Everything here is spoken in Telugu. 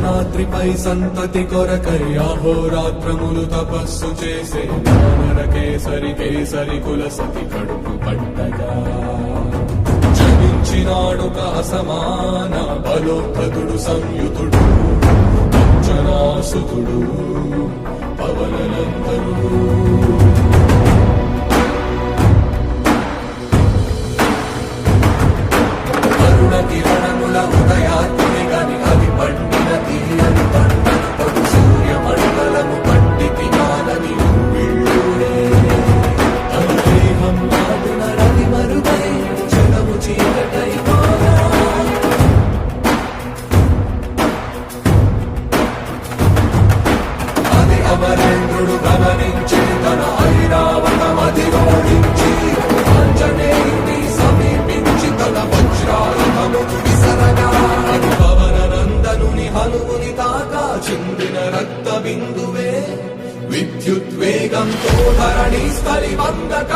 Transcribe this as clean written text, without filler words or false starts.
అంజనాద్రిపై సంతతి కొరకై అహోరాత్రములు తపస్సు చేసే వానర కేసరి కేసరి కుల సతి కడుపు పట్టగా జనించినాడుక అసమాన బలోద్ధతుడు సంయుతుడు అంజనాసుతుడు పవననందనుడు. కిరణముల ఉదయాత్మి గని అది పండిన తీయని పంటను పడు సూర్య మండలము పండితి కాలని ఉవ్విళ్ళూరే దేహం మాటున రవి మరుగై జగము చీకటై మారా. అది అమరేంద్రుడు గమనించి తన ఐరావతమధిరోహించి ఆంజనేయుని సమీపించి తన వజ్రాయుధమును విసరగా అది పవననందనుని హనుముని తాకా చిందిన రక్త బిందువే విద్యుద్వేగంతో ధరణి స్థలి వందక